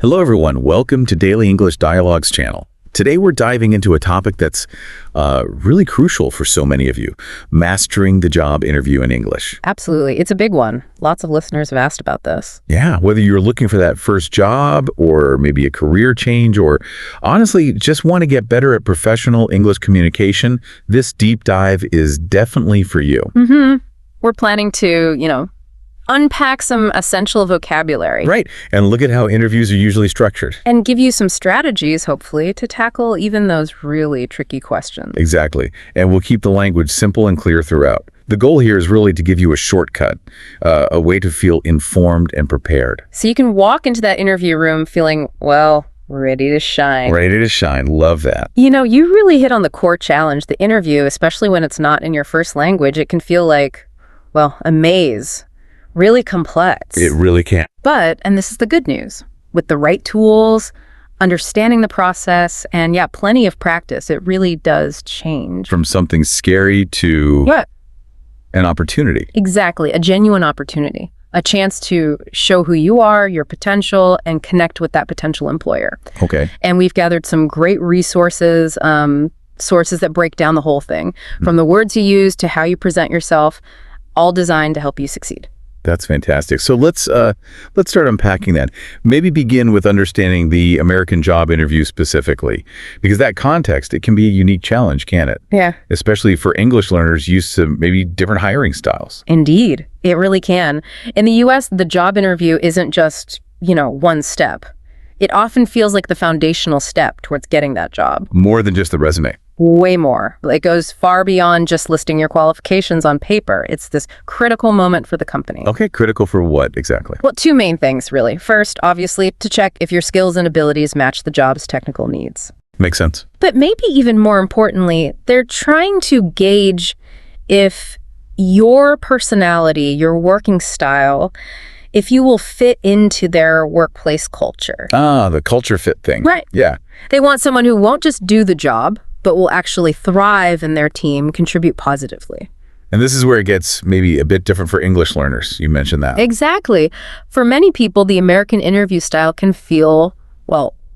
Hello everyone, welcome to Daily English Dialogues channel. Today we're diving into a topic that's really crucial for so many of you, mastering the job interview in English. Absolutely. It's a big one. Lots of listeners have asked about this. Yeah, whether you're looking for that first job or maybe a career change or honestly just want to get better at professional English communication, this deep dive is definitely for you. We're planning to, unpack some essential vocabulary. Right, and look at how interviews are usually structured. And give you some strategies, hopefully, to tackle even those really tricky questions. Exactly, and we'll keep the language simple and clear throughout. The goal here is really to give you a shortcut, a way to feel informed and prepared. So you can walk into that interview room feeling, ready to shine. Ready to shine. Love that. You really hit on the core challenge. The interview, especially when it's not in your first language, it can feel like, a maze. Really complex. It really can. But, and this is the good news, with the right tools, understanding the process, and plenty of practice, it really does change. From something scary to an opportunity. Exactly, a genuine opportunity. A chance to show who you are, your potential, and connect with that potential employer. Okay. And we've gathered some great resources, sources that break down the whole thing, from the words you use to how you present yourself, all designed to help you succeed. That's fantastic. So let's start unpacking that. Maybe begin with understanding the American job interview specifically, because that context, it can be a unique challenge, can't it? Yeah. Especially for English learners used to maybe different hiring styles. Indeed, it really can. In the U.S., the job interview isn't just, one step. It often feels like the foundational step towards getting that job. More than just the resume. Way more. It goes far beyond just listing your qualifications on paper. It's this critical moment for the company. Okay, critical for what exactly? Well, two main things, really. First, obviously, to check if your skills and abilities match the job's technical needs. Makes sense. But maybe even more importantly, they're trying to gauge if your personality, your working style, if you will fit into their workplace culture. Ah, the culture fit thing. Right. Yeah. They want someone who won't just do the job, but will actually thrive in their team, contribute positively. And this is where it gets maybe a bit different for English learners. You mentioned that. Exactly. For many people, the American interview style can feel,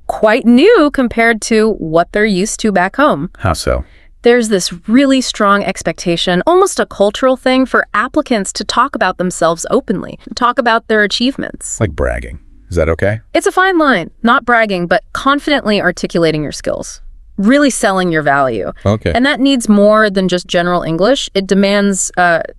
quite new compared to what they're used to back home. How so? There's this really strong expectation, almost a cultural thing, for applicants to talk about themselves openly, talk about their achievements. Like bragging. Is that okay? It's a fine line, not bragging, but confidently articulating your skills. Really selling your value. Okay. And that needs more than just general English. It demands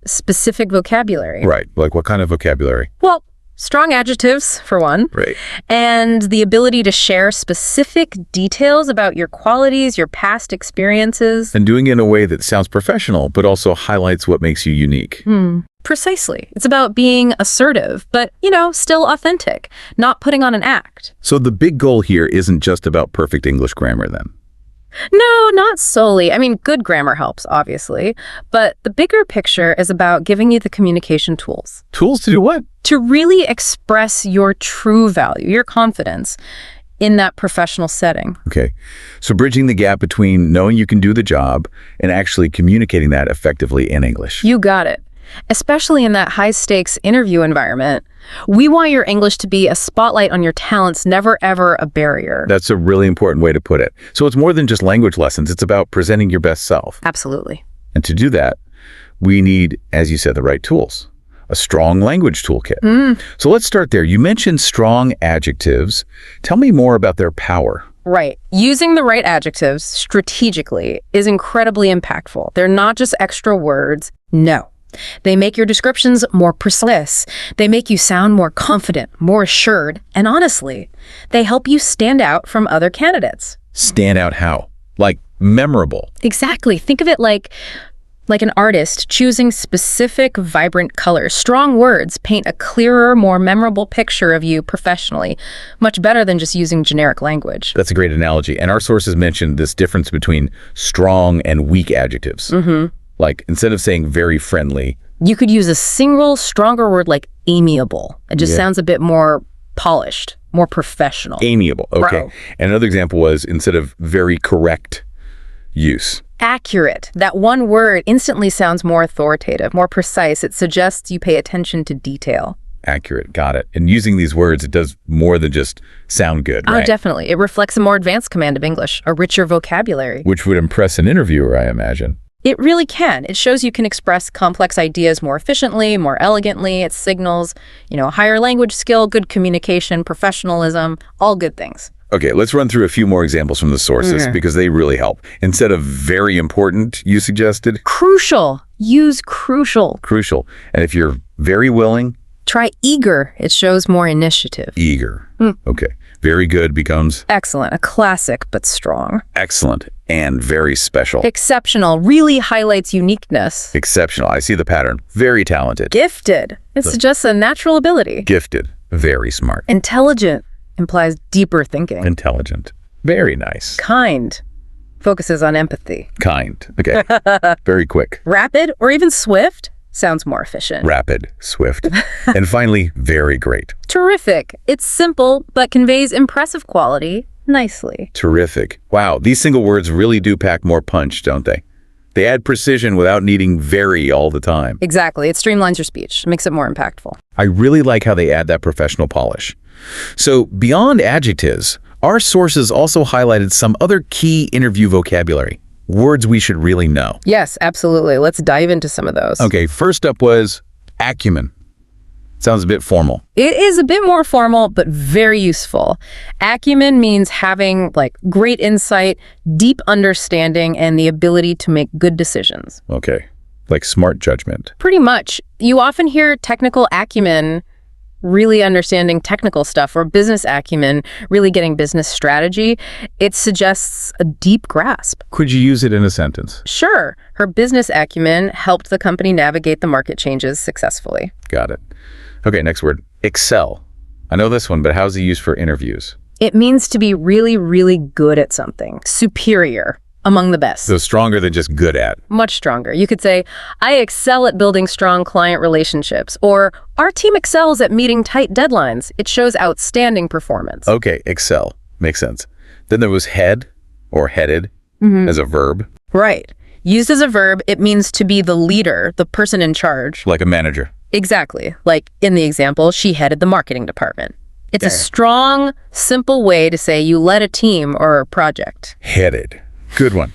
specific vocabulary. Right. Like what kind of vocabulary? Well, strong adjectives, for one. Right. And the ability to share specific details about your qualities, your past experiences. And doing it in a way that sounds professional, but also highlights what makes you unique. Precisely. It's about being assertive, but, still authentic, not putting on an act. So the big goal here isn't just about perfect English grammar then? No, not solely. I mean, good grammar helps, obviously. But the bigger picture is about giving you the communication tools. Tools to do what? To really express your true value, your confidence in that professional setting. Okay. So bridging the gap between knowing you can do the job and actually communicating that effectively in English. You got it. Especially in that high-stakes interview environment, we want your English to be a spotlight on your talents, never ever a barrier. That's a really important way to put it. So it's more than just language lessons. It's about presenting your best self. Absolutely. And to do that, we need, as you said, the right tools. A strong language toolkit. So let's start there. You mentioned strong adjectives. Tell me more about their power. Right. Using the right adjectives strategically is incredibly impactful. They're not just extra words. No. They make your descriptions more precise. They make you sound more confident, more assured, and honestly, they help you stand out from other candidates. Stand out how? Like memorable. Exactly. Think of it like an artist choosing specific, vibrant colors. Strong words paint a clearer, more memorable picture of you professionally, much better than just using generic language. That's a great analogy. And our sources mentioned this difference between strong and weak adjectives. Like, instead of saying very friendly, you could use a single, stronger word like amiable. It just sounds a bit more polished, more professional. Amiable, okay. Bro. And another example was instead of very correct use. Accurate. That one word instantly sounds more authoritative, more precise. It suggests you pay attention to detail. Accurate. Got it. And using these words, it does more than just sound good, Oh, right? definitely. It reflects a more advanced command of English, a richer vocabulary. Which would impress an interviewer, I imagine. It really can. It shows you can express complex ideas more efficiently, more elegantly. It signals, a higher language skill, good communication, professionalism, all good things. Okay, let's run through a few more examples from the sources because they really help. Instead of very important, you suggested? Crucial. Use crucial. Crucial. And if you're very willing? Try eager. It shows more initiative. Eager. Okay. Very good becomes? Excellent. A classic, but strong. Excellent and very special. Exceptional really highlights uniqueness. Exceptional. I see the pattern. Very talented. Gifted. It suggests a natural ability. Gifted. Very smart. Intelligent implies deeper thinking. Intelligent. Very nice. Kind focuses on empathy. Kind. Okay. Very quick. Rapid or even swift sounds more efficient. Rapid. Swift. And finally, very great. Terrific. It's simple, but conveys impressive quality nicely. Terrific. Wow, these single words really do pack more punch, don't they? They add precision without needing very all the time. Exactly. It streamlines your speech, makes it more impactful. I really like how they add that professional polish. So beyond adjectives, our sources also highlighted some other key interview vocabulary, words we should really know. Yes, absolutely. Let's dive into some of those. Okay, first up was acumen. Sounds a bit formal. It is a bit more formal, but very useful. Acumen means having great insight, deep understanding, and the ability to make good decisions. Okay, like smart judgment. Pretty much. You often hear technical acumen, really understanding technical stuff, or business acumen, really getting business strategy. It suggests a deep grasp. Could you use it in a sentence? Sure. Her business acumen helped the company navigate the market changes successfully. Got it. Okay, next word, excel. I know this one, but how's it used for interviews? It means to be really, really good at something. Superior. Among the best. So stronger than just good at. Much stronger. You could say, I excel at building strong client relationships, or our team excels at meeting tight deadlines. It shows outstanding performance. Okay, excel. Makes sense. Then there was head or headed as a verb. Right. Used as a verb, it means to be the leader, the person in charge. Like a manager. Exactly. Like in the example, she headed the marketing department. It's a strong, simple way to say you led a team or a project. Headed. Good one.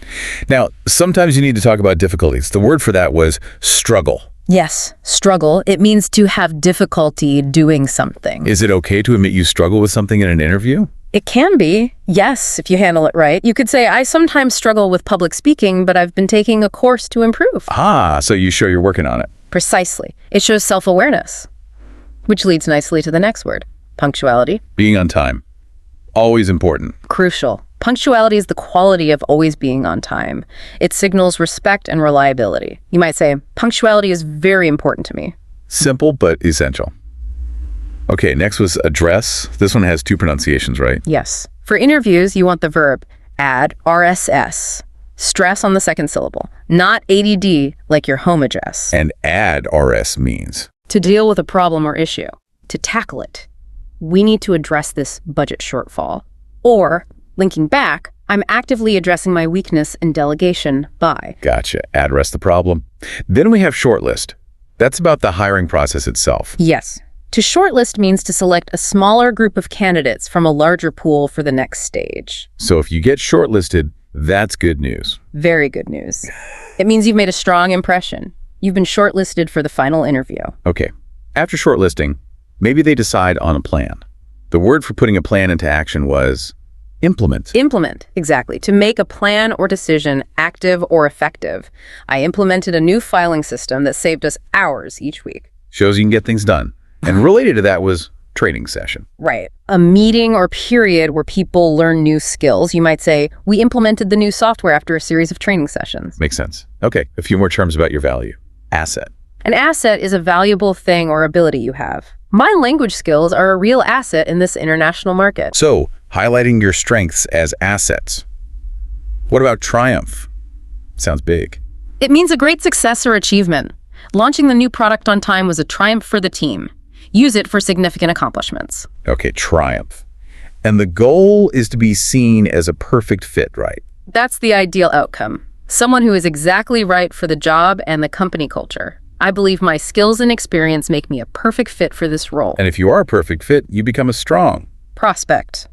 Now, sometimes you need to talk about difficulties. The word for that was struggle. Yes, struggle. It means to have difficulty doing something. Is it okay to admit you struggle with something in an interview? It can be, yes, if you handle it right. You could say, I sometimes struggle with public speaking, but I've been taking a course to improve. Ah, so you show you're working on it. Precisely. It shows self-awareness, which leads nicely to the next word, punctuality. Being on time. Always important. Crucial. Punctuality is the quality of always being on time. It signals respect and reliability. You might say, punctuality is very important to me. Simple, but essential. Okay, next was address. This one has two pronunciations, right? Yes. For interviews, you want the verb add RSS. Stress on the second syllable, not ADD like your home address. And add RS means? To deal with a problem or issue, to tackle it. We need to address this budget shortfall. Or, linking back, I'm actively addressing my weakness in delegation by. Gotcha. Address the problem. Then we have shortlist. That's about the hiring process itself. Yes. To shortlist means to select a smaller group of candidates from a larger pool for the next stage. So if you get shortlisted, that's good news. Very good news. It means you've made a strong impression. You've been shortlisted for the final interview. Okay. After shortlisting, maybe they decide on a plan. The word for putting a plan into action was implement. Implement, exactly. To make a plan or decision active or effective. I implemented a new filing system that saved us hours each week. Shows you can get things done. And related to that was training session. Right. A meeting or period where people learn new skills. You might say, we implemented the new software after a series of training sessions. Makes sense. Okay, a few more terms about your value. Asset. An asset is a valuable thing or ability you have. My language skills are a real asset in this international market. So, highlighting your strengths as assets. What about triumph? Sounds big. It means a great success or achievement. Launching the new product on time was a triumph for the team. Use it for significant accomplishments. Okay, triumph. And the goal is to be seen as a perfect fit, right? That's the ideal outcome. Someone who is exactly right for the job and the company culture. I believe my skills and experience make me a perfect fit for this role. And if you are a perfect fit, you become a strong Prospect.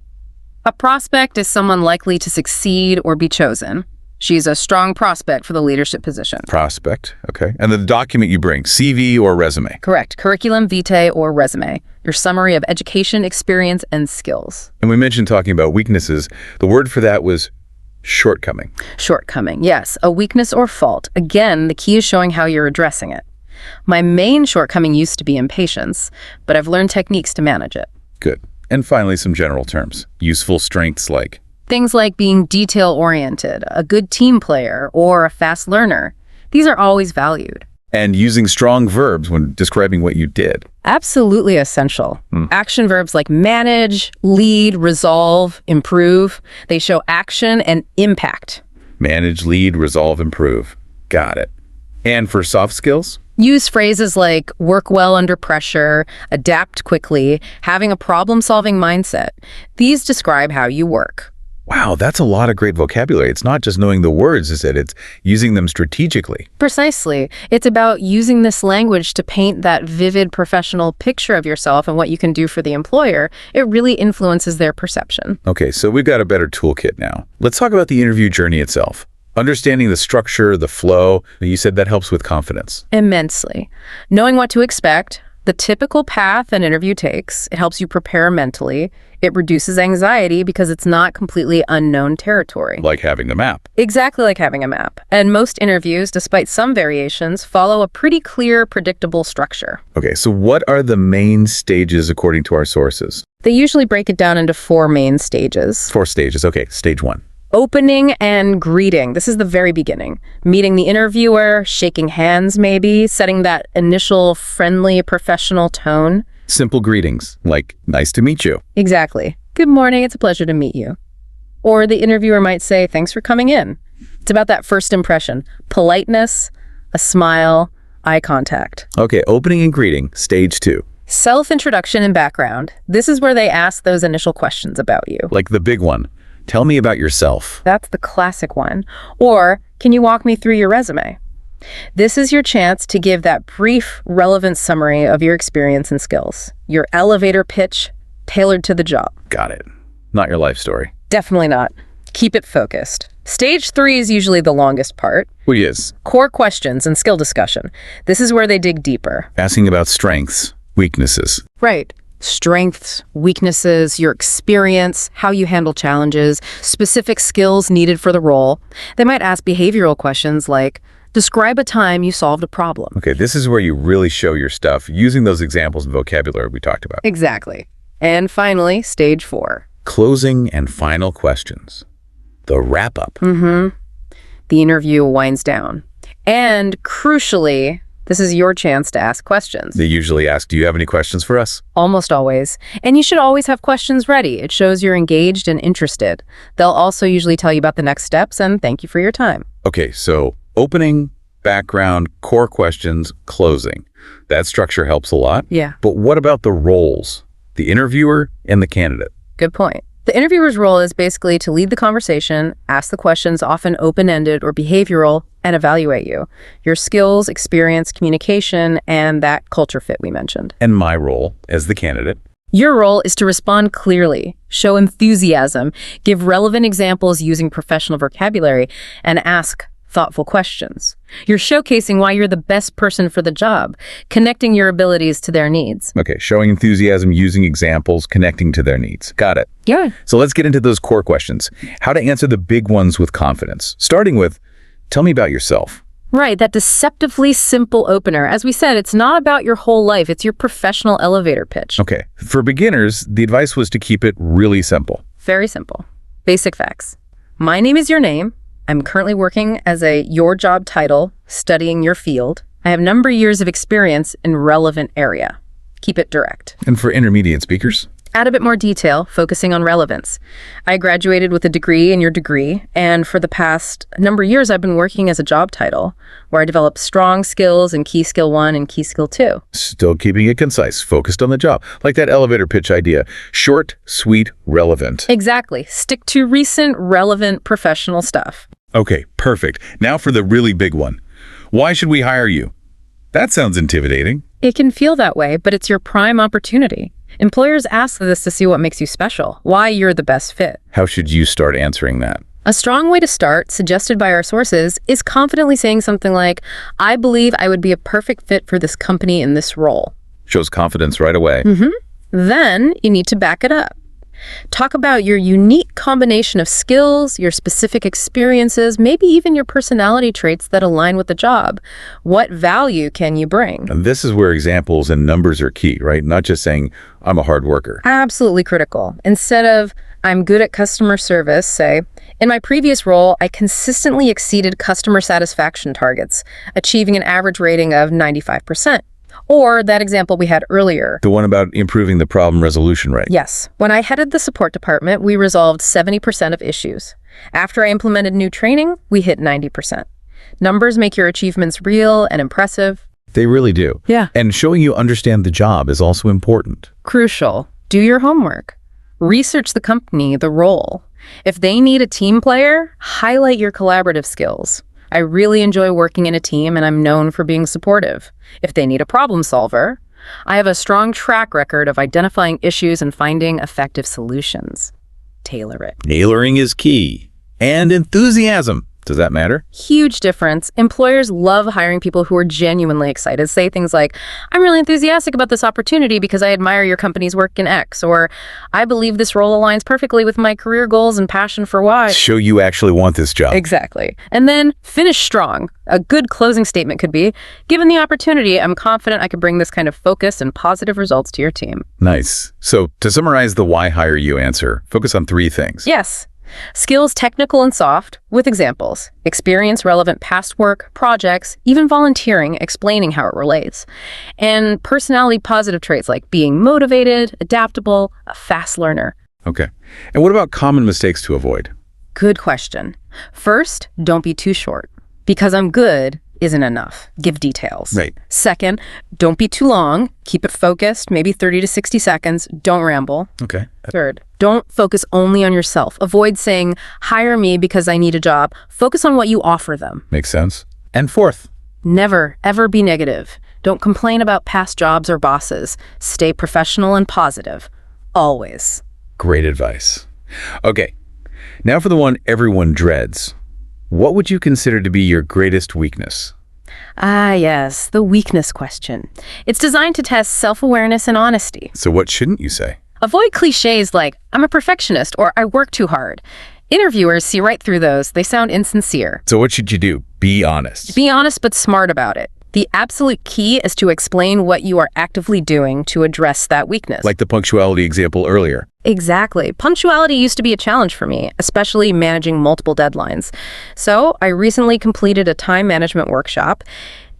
A prospect is someone likely to succeed or be chosen. She's a strong prospect for the leadership position. prospect. Okay. And the document you bring, CV or resume. Correct. Curriculum vitae or resume. Your summary of education, experience, and skills. And we mentioned talking about weaknesses. The word for that was shortcoming. Shortcoming. Yes, a weakness or fault. Again, the key is showing how you're addressing it. My main shortcoming used to be impatience, but I've learned techniques to manage it. Good. And finally, some general terms. Useful strengths like Things like being detail-oriented, a good team player, or a fast learner. These are always valued. and using strong verbs when describing what you did. Absolutely essential. Action verbs like manage, lead, resolve, improve, they show action and impact. Manage, lead, resolve, improve. Got it. And for soft skills? Use phrases like work well under pressure, adapt quickly, having a problem-solving mindset. These describe how you work. Wow, that's a lot of great vocabulary. It's not just knowing the words, is it? It's using them strategically. Precisely. It's about using this language to paint that vivid professional picture of yourself and what you can do for the employer. It really influences their perception. Okay, so we've got a better toolkit now. Let's talk about the interview journey itself. Understanding the structure, the flow, you said that helps with confidence. Immensely. Knowing what to expect, the typical path an interview takes, it helps you prepare mentally. It reduces anxiety because it's not completely unknown territory. Like having the map. Exactly like having a map. And most interviews, despite some variations, follow a pretty clear, predictable structure. Okay, so what are the main stages according to our sources? They usually break it down into 4 main stages. 4 stages. Okay, stage 1. Opening and greeting. This is the very beginning. Meeting the interviewer, shaking hands maybe, setting that initial friendly, professional tone. Simple greetings, like, nice to meet you. Exactly. Good morning, it's a pleasure to meet you. Or the interviewer might say, thanks for coming in. It's about that first impression. Politeness, a smile, eye contact. Okay, opening and greeting, stage 2. Self-introduction and background. This is where they ask those initial questions about you. Like the big one. Tell me about yourself. That's the classic one. Or, can you walk me through your resume? This is your chance to give that brief, relevant summary of your experience and skills. Your elevator pitch, tailored to the job. Got it. Not your life story. Definitely not. Keep it focused. Stage 3 is usually the longest part. Which is? Core questions and skill discussion. This is where they dig deeper. Asking about strengths, weaknesses. Right. Strengths, weaknesses, your experience, how you handle challenges, specific skills needed for the role. They might ask behavioral questions like, describe a time you solved a problem. Okay, this is where you really show your stuff, using those examples and vocabulary we talked about. Exactly. And finally, stage 4. Closing and final questions. The wrap-up. The interview winds down. And crucially, this is your chance to ask questions. They usually ask, do you have any questions for us? Almost always. And you should always have questions ready. It shows you're engaged and interested. They'll also usually tell you about the next steps and thank you for your time. Okay, so opening, background, core questions, closing. That structure helps a lot. Yeah. But what about the roles? The interviewer and the candidate. Good point. The interviewer's role is basically to lead the conversation, ask the questions, often open-ended or behavioral, and evaluate you. Your skills, experience, communication, and that culture fit we mentioned. And my role as the candidate. Your role is to respond clearly, show enthusiasm, give relevant examples using professional vocabulary, and ask thoughtful questions. You're showcasing why you're the best person for the job, connecting your abilities to their needs. Okay, showing enthusiasm, using examples, connecting to their needs. Got it. Yeah. So let's get into those core questions. How to answer the big ones with confidence. Starting with, tell me about yourself. Right, that deceptively simple opener. As we said, it's not about your whole life. It's your professional elevator pitch. Okay, for beginners, the advice was to keep it really simple. Very simple. Basic facts. My name is your name. I'm currently working as your job title, studying your field. I have number of years of experience in relevant area. Keep it direct. And for intermediate speakers? Add a bit more detail, focusing on relevance. I graduated with a degree in your degree, and for the past number of years, I've been working as a job title, where I developed strong skills in Key Skill 1 and Key Skill 2. Still keeping it concise, focused on the job. Like that elevator pitch idea. Short, sweet, relevant. Exactly. Stick to recent, relevant, professional stuff. Okay, perfect. Now for the really big one. Why should we hire you? That sounds intimidating. It can feel that way, but it's your prime opportunity. Employers ask this to see what makes you special, why you're the best fit. How should you start answering that? A strong way to start, suggested by our sources, is confidently saying something like, I believe I would be a perfect fit for this company in this role. Shows confidence right away. Then you need to back it up. Talk about your unique combination of skills, your specific experiences, maybe even your personality traits that align with the job. What value can you bring? And this is where examples and numbers are key, right? Not just saying, I'm a hard worker. Absolutely critical. Instead of, I'm good at customer service, say, in my previous role, I consistently exceeded customer satisfaction targets, achieving an average rating of 95%. Or that example we had earlier. The one about improving the problem resolution rate. Yes. When I headed the support department, we resolved 70% of issues. After I implemented new training, we hit 90%. Numbers make your achievements real and impressive. They really do. Yeah. And showing you understand the job is also important. Crucial. Do your homework. Research the company, the role. If they need a team player, highlight your collaborative skills. I really enjoy working in a team and I'm known for being supportive. If they need a problem solver, I have a strong track record of identifying issues and finding effective solutions. Tailor it. Tailoring is key. And enthusiasm. Does that matter? Huge difference. Employers love hiring people who are genuinely excited. Say things like, I'm really enthusiastic about this opportunity because I admire your company's work in X, or I believe this role aligns perfectly with my career goals and passion for Y. Show you actually want this job. Exactly. And then finish strong. A good closing statement could be, given the opportunity, I'm confident I could bring this kind of focus and positive results to your team. Nice. So to summarize the why hire you answer, focus on 3 things. Yes. Skills technical and soft, with examples. Experience relevant past work, projects, even volunteering, explaining how it relates. And personality positive traits like being motivated, adaptable, a fast learner. Okay. And what about common mistakes to avoid? Good question. First, don't be too short. Because I'm good isn't enough. Give details. Right. Second, don't be too long. Keep it focused, maybe 30 to 60 seconds. Don't ramble. Okay. Third, don't focus only on yourself. Avoid saying, hire me because I need a job. Focus on what you offer them. Makes sense. And fourth, Never, ever be negative. Don't complain about past jobs or bosses. Stay professional and positive. Always. great advice. Okay. Now for the one everyone dreads. What would you consider to be your greatest weakness? Ah, yes, the weakness question. It's designed to test self-awareness and honesty. So what shouldn't you say? Avoid cliches like, I'm a perfectionist or I work too hard. Interviewers see right through those. They sound insincere. So what should you do? Be honest. Be honest but smart about it. The absolute key is to explain what you are actively doing to address that weakness. Like the punctuality example earlier. Exactly. Punctuality used to be a challenge for me, especially managing multiple deadlines. So I recently completed a time management workshop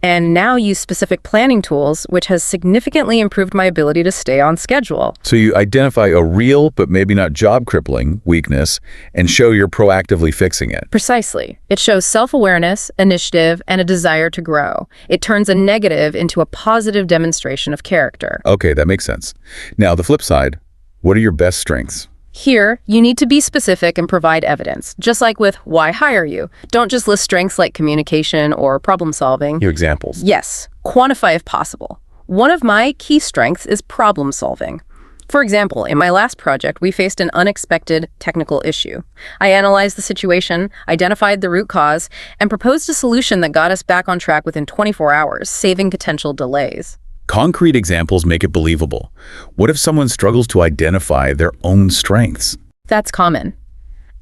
and now use specific planning tools, which has significantly improved my ability to stay on schedule. So you identify a real, but maybe not job-crippling weakness and show you're proactively fixing it. Precisely. It shows self-awareness, initiative, and a desire to grow. It turns a negative into a positive demonstration of character. Okay, that makes sense. Now, the flip side, what are your best strengths? Here, you need to be specific and provide evidence, just like with why hire you. Don't just list strengths like communication or problem solving. Your examples. Yes, quantify if possible. One of my key strengths is problem solving. For example, in my last project, we faced an unexpected technical issue. I analyzed the situation, identified the root cause, and proposed a solution that got us back on track within 24 hours, saving potential delays. Concrete examples make it believable. What if someone struggles to identify their own strengths? That's common.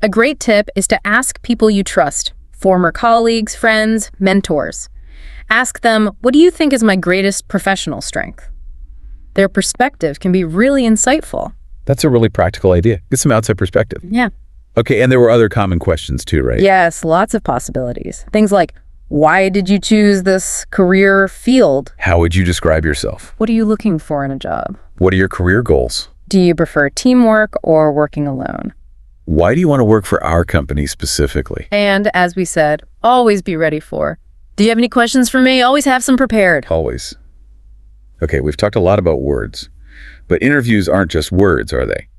A great tip is to ask people you trust, former colleagues, friends, mentors. Ask them, what do you think is my greatest professional strength? Their perspective can be really insightful. That's a really practical idea. Get some outside perspective. Yeah. Okay, and there were other common questions too, right? Yes, lots of possibilities. Things like, why did you choose this career field? How would you describe yourself? What are you looking for in a job? What are your career goals? Do you prefer teamwork or working alone? Why do you want to work for our company specifically? And as we said, always be ready for. Do you have any questions for me? Always have some prepared. Always. Okay, we've talked a lot about words, but interviews aren't just words, are they?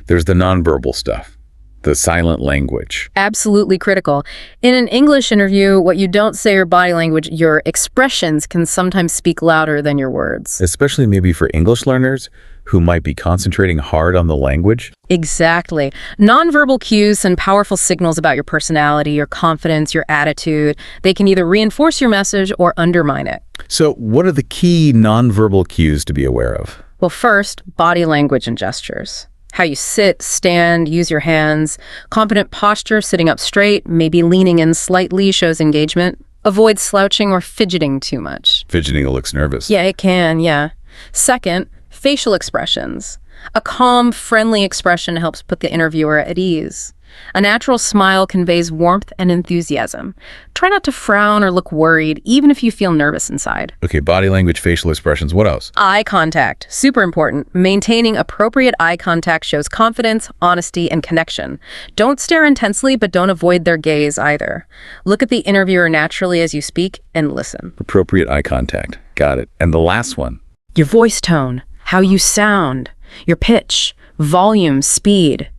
There's the nonverbal stuff. The silent language. Absolutely critical. In an English interview, what you don't say or body language, your expressions can sometimes speak louder than your words. Especially maybe for English learners who might be concentrating hard on the language. Exactly. Nonverbal cues send powerful signals about your personality, your confidence, your attitude. They can either reinforce your message or undermine it. So what are the key nonverbal cues to be aware of? Well, first, body language and gestures. How you sit, stand, use your hands. Confident posture, sitting up straight, maybe leaning in slightly, shows engagement. Avoid slouching or fidgeting too much. Fidgeting looks nervous. Yeah, it can, yeah. Second, facial expressions. A calm, friendly expression helps put the interviewer at ease. A natural smile conveys warmth and enthusiasm. Try not to frown or look worried, even if you feel nervous inside. Okay, body language, facial expressions. What else? Eye contact. Super important. Maintaining appropriate eye contact shows confidence, honesty, and connection. Don't stare intensely, but don't avoid their gaze either. Look at the interviewer naturally as you speak and listen. Appropriate eye contact. Got it. And the last one. Your voice tone, how you sound, your pitch, volume, speed.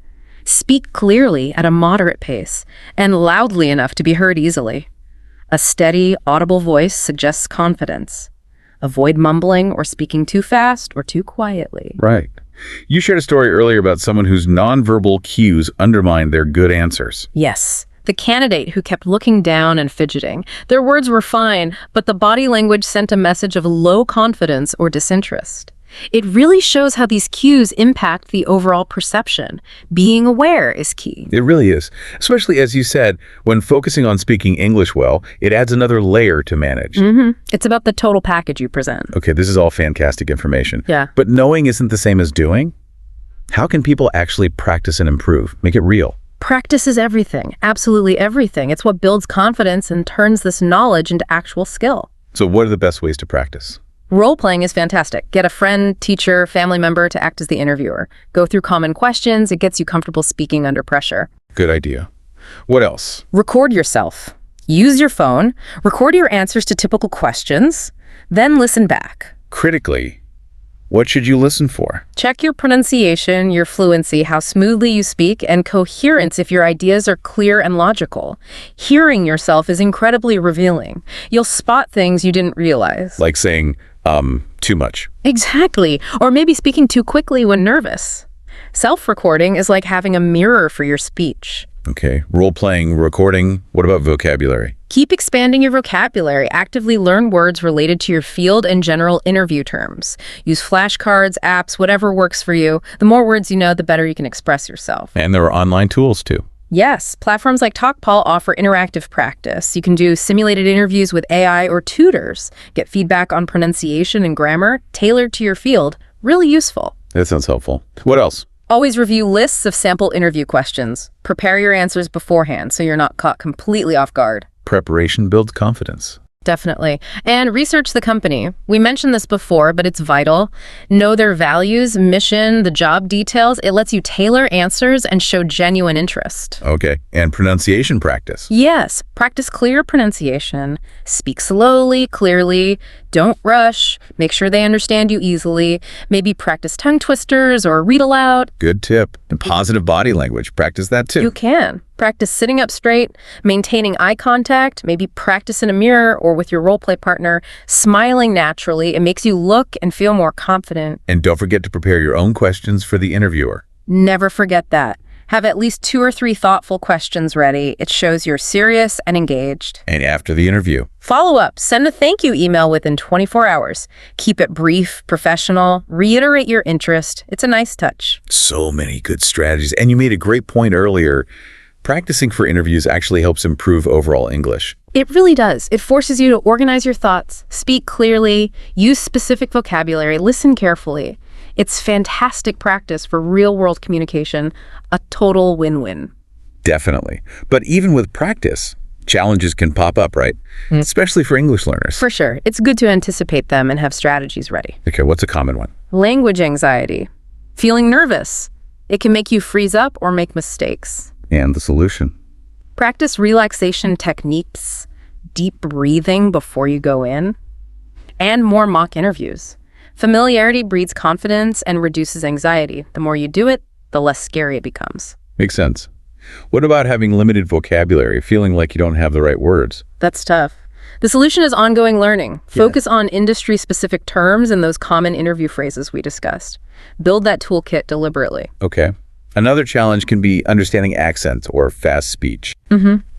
Speak clearly at a moderate pace and loudly enough to be heard easily. A steady, audible voice suggests confidence. Avoid mumbling or speaking too fast or too quietly. Right. You shared a story earlier about someone whose nonverbal cues undermined their good answers. Yes. The candidate who kept looking down and fidgeting. Their words were fine, but the body language sent a message of low confidence or disinterest. It really shows how these cues impact the overall perception. Being aware is key. It really is. Especially, as you said, when focusing on speaking English well, it adds another layer to manage. It's about the total package you present. Okay, this is all fantastic information. Yeah. But knowing isn't the same as doing. How can people actually practice and improve? Make it real. Practice is everything. Absolutely everything. It's what builds confidence and turns this knowledge into actual skill. So what are the best ways to practice? Role-playing is fantastic. Get a friend, teacher, family member to act as the interviewer. Go through common questions. It gets you comfortable speaking under pressure. Good idea. What else? Record yourself. Use your phone. Record your answers to typical questions. Then listen back. Critically, what should you listen for? Check your pronunciation, your fluency, how smoothly you speak, and coherence if your ideas are clear and logical. Hearing yourself is incredibly revealing. You'll spot things you didn't realize. Like saying, too much. Exactly. Or maybe speaking too quickly when nervous. Self-recording is like having a mirror for your speech. Okay. Role-playing, recording. What about vocabulary? Keep expanding your vocabulary. Actively learn words related to your field and general interview terms. Use flashcards, apps, whatever works for you. The more words you know, the better you can express yourself. And there are online tools too. Yes, platforms like TalkPal offer interactive practice. You can do simulated interviews with AI or tutors. Get feedback on pronunciation and grammar tailored to your field. Really useful. That sounds helpful. What else? Always review lists of sample interview questions. Prepare your answers beforehand so you're not caught completely off guard. Preparation builds confidence. Definitely. And research the company. We mentioned this before, but it's vital. Know their values, mission, the job details. It lets you tailor answers and show genuine interest. Okay. And pronunciation practice. Yes. Practice clear pronunciation. Speak slowly, clearly. Don't rush. Make sure they understand you easily. Maybe practice tongue twisters or read aloud. Good tip. And positive body language. Practice that too. You can. Practice sitting up straight, maintaining eye contact, maybe practice in a mirror or with your role-play partner, smiling naturally. It makes you look and feel more confident. And don't forget to prepare your own questions for the interviewer. Never forget that. Have at least 2 or 3 thoughtful questions ready. It shows you're serious and engaged. And after the interview, follow up. Send a thank you email within 24 hours. Keep it brief, professional. Reiterate your interest. It's a nice touch. so many good strategies. And you made a great point earlier. Practicing for interviews actually helps improve overall English. It really does. It forces you to organize your thoughts, speak clearly, use specific vocabulary, listen carefully. It's fantastic practice for real-world communication, a total win-win. Definitely. But even with practice, challenges can pop up, right? Especially for English learners. For sure. It's good to anticipate them and have strategies ready. Okay, what's a common one? Language anxiety. Feeling nervous. It can make you freeze up or make mistakes. And the solution? Practice relaxation techniques, deep breathing before you go in, and more mock interviews. Familiarity breeds confidence and reduces anxiety. The more you do it, the less scary it becomes. Makes sense. What about having limited vocabulary, feeling like you don't have the right words? That's tough. The solution is ongoing learning. Focus on industry-specific terms and those common interview phrases we discussed. Build that toolkit deliberately. Okay. Another challenge can be understanding accents or fast speech.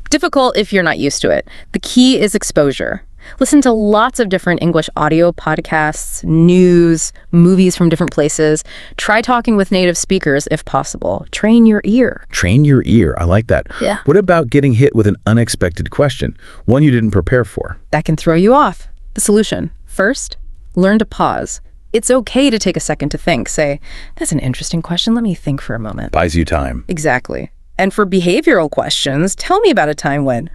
Difficult if you're not used to it. The key is exposure. Listen to lots of different English audio podcasts, news, movies from different places. Try talking with native speakers if possible. Train your ear. Train your ear. I like that. Yeah. What about getting hit with an unexpected question, one you didn't prepare for? That can throw you off. The solution. First, learn to pause. It's okay to take a second to think. Say, that's an interesting question. Let me think for a moment. Buys you time. Exactly. And for behavioral questions, tell me about a time when,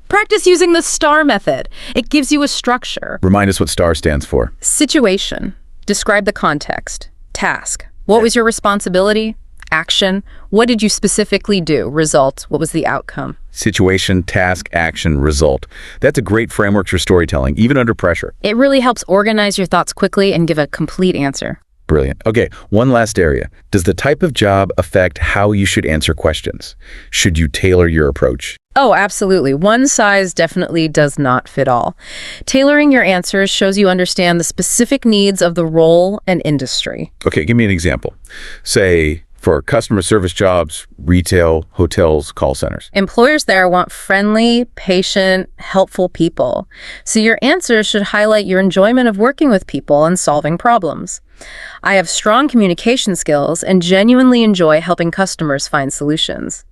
practice using the STAR method. It gives you a structure. Remind us what STAR stands for. Situation. Describe the context. Task. What was your responsibility? Action. What did you specifically do? Result. What was the outcome? Situation, task, action, result. That's a great framework for storytelling, even under pressure. It really helps organize your thoughts quickly and give a complete answer. Brilliant. Okay, one last area. Does the type of job affect how you should answer questions? Should you tailor your approach? Oh, absolutely. One size definitely does not fit all. Tailoring your answers shows you understand the specific needs of the role and industry. Okay, give me an example. Say, for customer service jobs, retail, hotels, call centers. Employers there want friendly, patient, helpful people. So your answers should highlight your enjoyment of working with people and solving problems. I have strong communication skills and genuinely enjoy helping customers find solutions.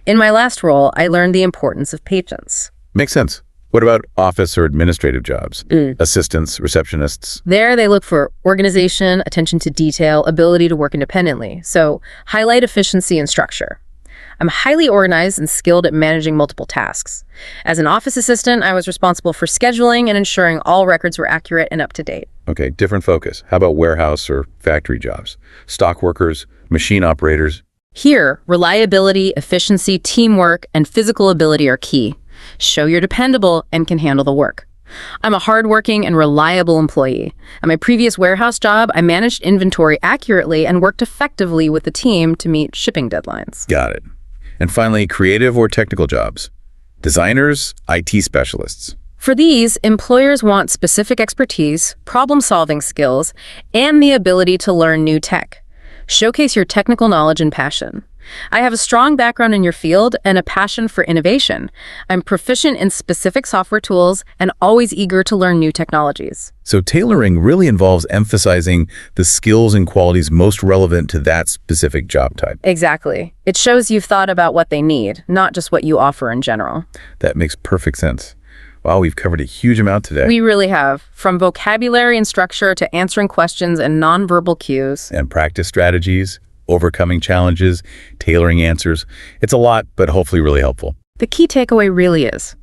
In my last role, I learned the importance of patience. Makes sense. What about office or administrative jobs? Assistants, receptionists? There, they look for organization, attention to detail, ability to work independently. So highlight efficiency and structure. I'm highly organized and skilled at managing multiple tasks. As an office assistant, I was responsible for scheduling and ensuring all records were accurate and up to date. Okay, different focus. How about warehouse or factory jobs? Stock workers, machine operators? Here, reliability, efficiency, teamwork, and physical ability are key. Show you're dependable and can handle the work. I'm a hardworking and reliable employee. At my previous warehouse job, I managed inventory accurately and worked effectively with the team to meet shipping deadlines. Got it. And finally, creative or technical jobs? Designers, IT specialists? For these, employers want specific expertise, problem-solving skills, and the ability to learn new tech. Showcase your technical knowledge and passion. I have a strong background in your field and a passion for innovation. I'm proficient in specific software tools and always eager to learn new technologies. So tailoring really involves emphasizing the skills and qualities most relevant to that specific job type. Exactly. It shows you've thought about what they need, not just what you offer in general. That makes perfect sense. Wow, we've covered a huge amount today. We really have. From vocabulary and structure to answering questions and nonverbal cues. And practice strategies, overcoming challenges, tailoring answers. It's a lot, but hopefully really helpful. The key takeaway really is,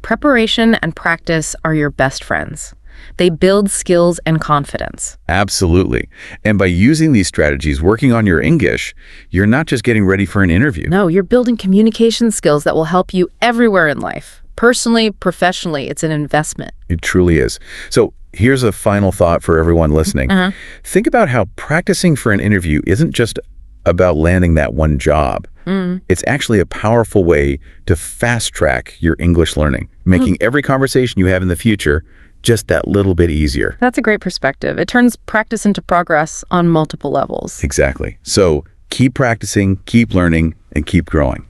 preparation and practice are your best friends. They build skills and confidence. Absolutely. And by using these strategies, working on your English, you're not just getting ready for an interview. No, you're building communication skills that will help you everywhere in life. Personally, professionally, it's an investment. It truly is. So here's a final thought for everyone listening. Think about how practicing for an interview isn't just about landing that one job. It's actually a powerful way to fast track your English learning, making every conversation you have in the future just that little bit easier. That's a great perspective. It turns practice into progress on multiple levels. Exactly. So keep practicing, keep learning, and keep growing.